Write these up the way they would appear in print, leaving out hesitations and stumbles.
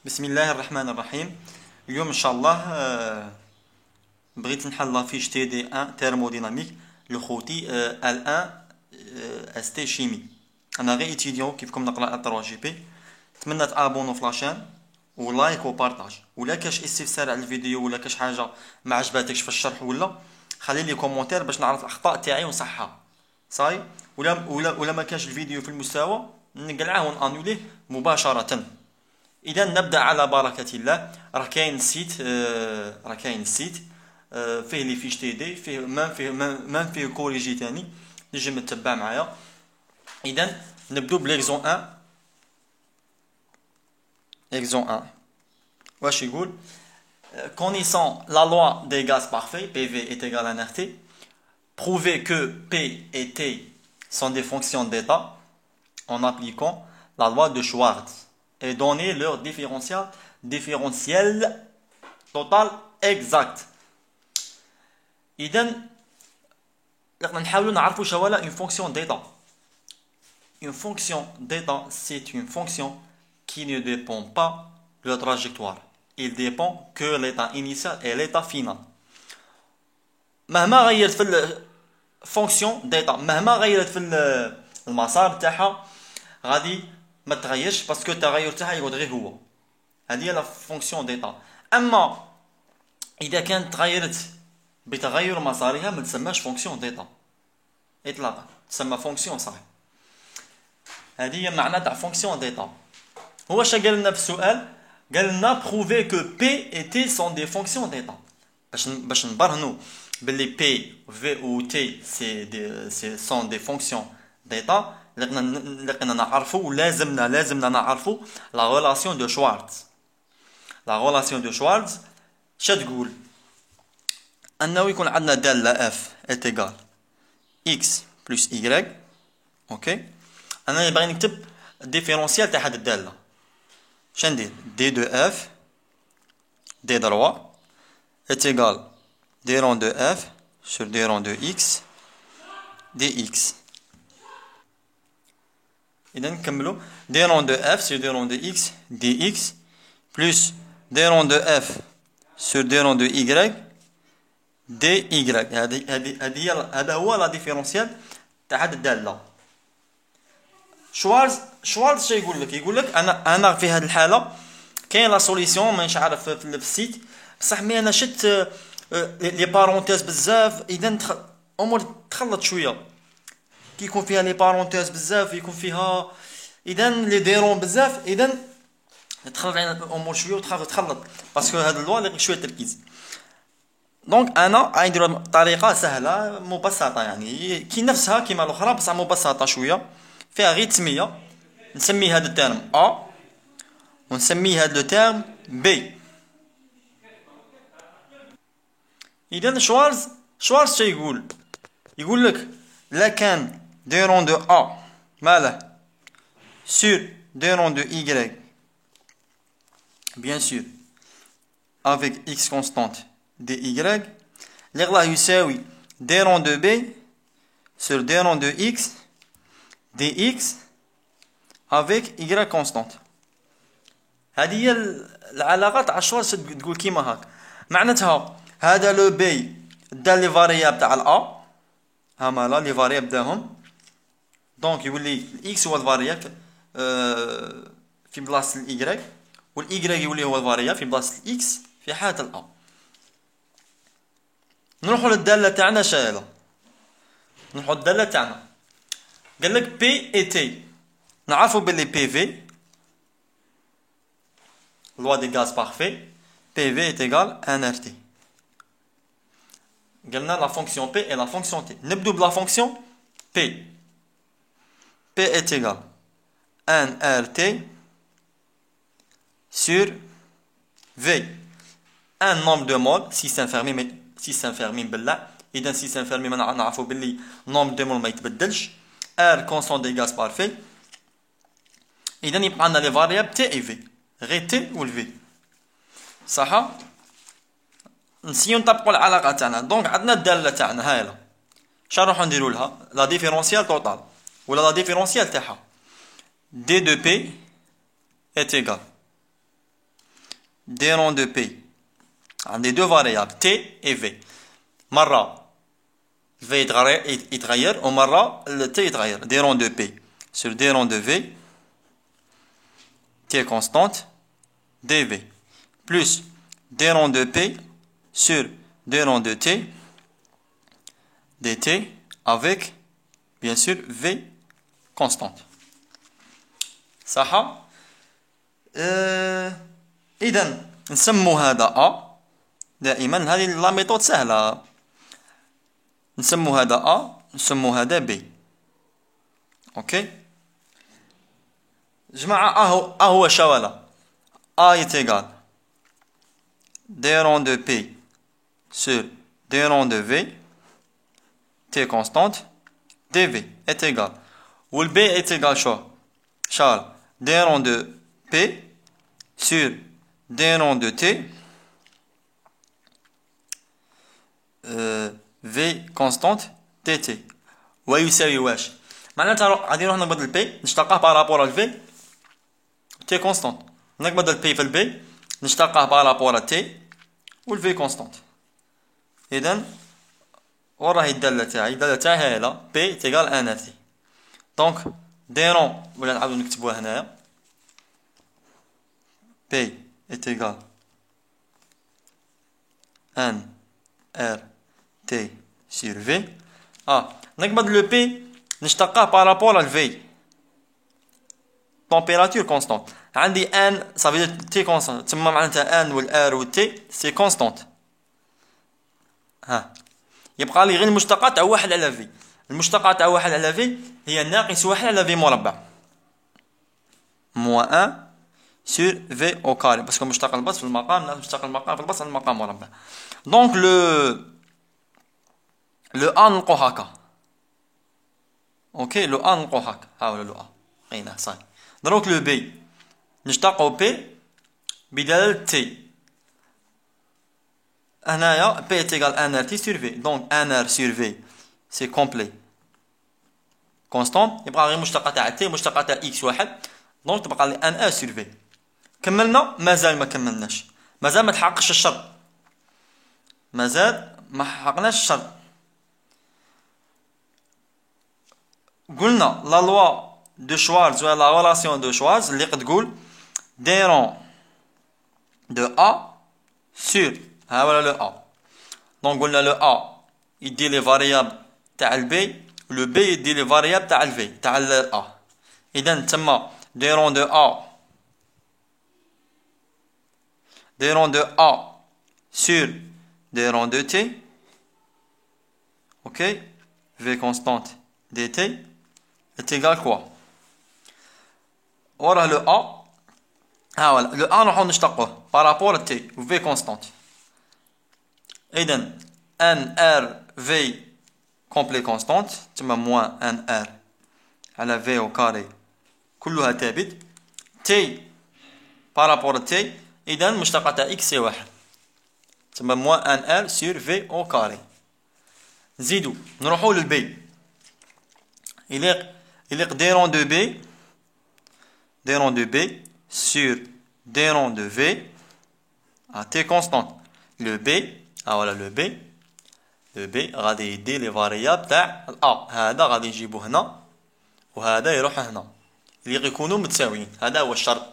بسم الله الرحمن الرحيم. اليوم ان شاء الله بغيت نحل لافيش تي دي 1 تيرموديناميك لو خوتي ال 1 اس تي شيمي. انا غير ايتيديون كيفكم نقرا 3 جي بي. نتمنى تابونو في لاشين ولايك وبارطاج، ولا كاش استفسار على الفيديو ولا كاش حاجه ما عجباتكش في الشرح ولا خلي لي كومونتير باش نعرف الاخطاء تاعي ونصحها. صاي ولا ما كانش الفيديو في المستوى نقلعه ونانوليه مباشره. اذا نبدا على بركه الله. راه كاين السيت فيه لي فيش تي دي، فيه فيه كوريجي تاني نجم تتبع معايا. اذا نبدو بليكزون 1. اكزون 1 واش يقول؟ Connaissant la loi des gaz parfaits, PV est égal à nRT, prouvez que P et T sont des fonctions d'état en appliquant la loi de Schwartz et donner leur différentiel total exact. إذن نحاولوا نعرفوا شوالا une fonction d'état. Une fonction d'état, c'est une fonction qui ne dépend pas de la trajectoire. Il dépend que l'état initial et l'état final. مهما غيرت في الفونكسيون ديتا، مهما غيرت في المسار تاعها غادي ما تغيرش، باسكو التغير تاعها يقعد غير هو. هذه هي لا فونكسيون ديتا. اما اذا كانت تغيرت بتغير مسارها ما تسماش فونكسيون ديتا اطلاقا، تسمى فونكسيون صح. هذه هي معنى تاع فونكسيون ديتا. هو اش قال لنا في السؤال؟ قال لنا بروفي كو بي et t sont des fonctions d'état. باش نبرهنوا باللي بي و تي سي سون دي فونكسيون ديتا، لقينا نعرفوا ولازمنا نعرفوا لا ريلاسيون دو شوارتز. لا ريلاسيون دو شوارتز اش تقول؟ انه يكون عندنا داله اف est égal x plus y. اوكي، انا باغي نكتب الديفيرونسيال تاع هاد الداله. شندير؟ دي دو اف دي دروا est égal d rond de f sur d rond de x dx. إذا نكملوا d rond de f sur d rond de x dx plus d rond de f sur d rond de y dy. هذا هو لا ديفيرونسيال تاع هاد الداله. شوارز شو يقول لك؟ يقول لك انا في هذه الحاله كاين لا سوليسيون مانيش عارف في السيت، بصح مي انا شت لي بارونتيز بزاف. اذا امور تخلط شويه كي يكون فيها لي بارونتيز بزاف، يكون فيها اذا لي ديرون بزاف، اذا تخلط علينا الامور شويه وتخاف تخلط، باسكو هاد اللوا اللي شويه تركيز. دونك انا غندير طريقه سهله مبسطه، يعني كي نفسها كيما الاخرى بصح مبسطه شويه، فيها غير تسميه. نسمي هذا الترم ا ونسمي هذا لو ترم بي. اذا شوارز شو يقول؟ يقول لك لا كان دي رون دو ا ماله سور دي رون دو y bien sûr avec x constante dy، اللي راه يساوي دي رون دو b sur دي رون دو x dx avec y constante. هذه هي العلاقه تاع شوارز تقول كيما هاك. معناتها هذا لو بي دا لي فارياب تاع الا، هما لا لي فارياب داهم، دونك يولي الاكس هو الفارياب في بلاصه الاي، والاي يولي هو الفارياب في بلاصه الاكس في حاله الا. نروحوا للداله تاعنا شايله، نروحوا للداله تاعنا. قال لك بي اي تي، نعرفوا باللي بي في loi des gaz parfaits, PV est égal à nRT. قلنا la fonction P et la fonction T. نبدو بلا fonction P. P est égal à nRT sur V. Un nombre de moles système fermé، mais système fermé بالله. إذا système fermé ما نعرفوا باللي nombre de moles ما يتبدلش. R constant des gaz parfaits. إذا يبقى عندنا les variables T et V. غير تي والفي صح. نسيو نطبقوا العلاقه تاعنا. دونك عندنا الداله تاعنا هايله، شنو نروحو نديرو لها؟ لا ديفيرونسيال توتال ولا لا ديفيرونسيال تاعها. دي دو بي est égal des rangs de P. عندي deux variables T et V. مرة V يتغير ومرة T يتغير. Des rangs de P sur des rangs de V. T constante dV. Plus des rangs de P sur des rangs de T. dt avec bien sûr V constante. صح؟ إذا نسمو هذا A. دائما هذه لا ميثود سهلة. نسمو هذا A نسمو هذا B. اوكي جماعة A هو شوالا. A est égal des rangs de P sur des rangs de V. T constante dV est égal. Ou le B est égal شو؟ Charles, des rangs de P sur des rangs de T. V constante dt ويساوي واش معناتها غادي نروح نبدل بي نشتقاه بارابور الفي تي كونستانت نبدل بي في البي نشتقاه بارابور تي والفي كونستانت. اذا وراهي الداله تاعي هي لا بي تيغال ان اف تي. دونك دي رون ولا نعاودو نكتبوها هنايا بي تيغال ان ار T sur V. نقبض le P نشتقاه بارابور al V. température constante. عندي N ça veut dire T constante. تسمى معناتها N وال R وال T c'est constante. يبقى لي غير المشتقة تاع واحد على V. المشتقة تاع واحد على V هي ناقص واحد على V مربع. moins 1 sur V au carré. parce que مشتق البسط في المقام مشتق المقام في البسط المقام مربع. donc le A نلقو هكا. اوكي لو A نلقو هكا. ها هو لو A لقيناه صاي. دروك لو B نشتقو P بدلالة T. هنايا P est égal à 1R T sur V. donc 1R sur V c'est complet constant. يبقى غير مشتقة تاع T مشتقة تاع X واحد. دونك تبقى لي 1R sur V. كملنا؟ مازال ما كملناش. مازال ما تحققش الشرط. مازال ما حققناش الشرط. قلنا لا لوا دو شوارز ولا لا ريلاسيون دو شوارز اللي قتقول دي رون دو ا سور ها ولا لو ا. دونك قلنا لو ا يدي لي فاريابل تاع البي ولو بي يدي لي فاريابل تاع الفي تاع ا. اذا تسمى دي رون دو ا des rangs de A sur des rangs de T. Ok, V constante dt est égal quoi? وراه le A. voilà le A نروحو نشتقوه par rapport à T و V constante. إذا NR V complet constante تسمى moins NR على V au carré كلها ثابت. T par rapport à T إذا مشتقة تاع إكس سي واحد تسمى موان ان ار سور في او كاري. نزيدو نروحو للبي. يليق دي رون دو بي دي رون دو بي سور دي رون دو في تي كونستانت. لو بي فوالا لو بي غادي يدي لي فاريابل تاع ا. هذا غادي نجيبو هنا وهذا يروح هنا اللي يكونوا متساويين. هذا هو الشرط.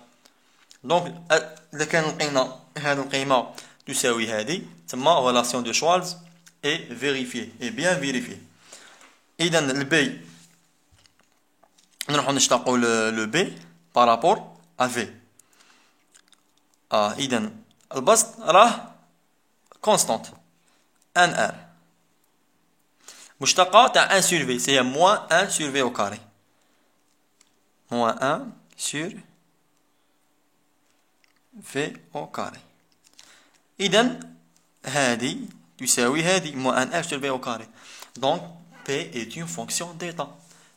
دونك إذا كان لقينا هذه القيمة تساوي هذه تسمى relation de Schwarz est vérifiée et bien vérifiée. إذا البي نروحو نشتقو لو بي بارابور ا في. إذا البسط راه كونستانت ان ار مشتقة تاع 1 sur v سي موان 1 sur v au carré موان 1 sur v au carré. إذا هذه تساوي هذه moins 1 sur v au carré. donc P est une fonction d'état.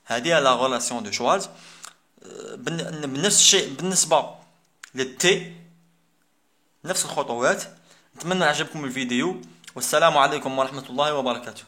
هذه la relation de Schwarz. بنفس الشيء بالنسبة للتي نفس الخطوات. نتمنى عجبكم الفيديو والسلام عليكم ورحمة الله وبركاته.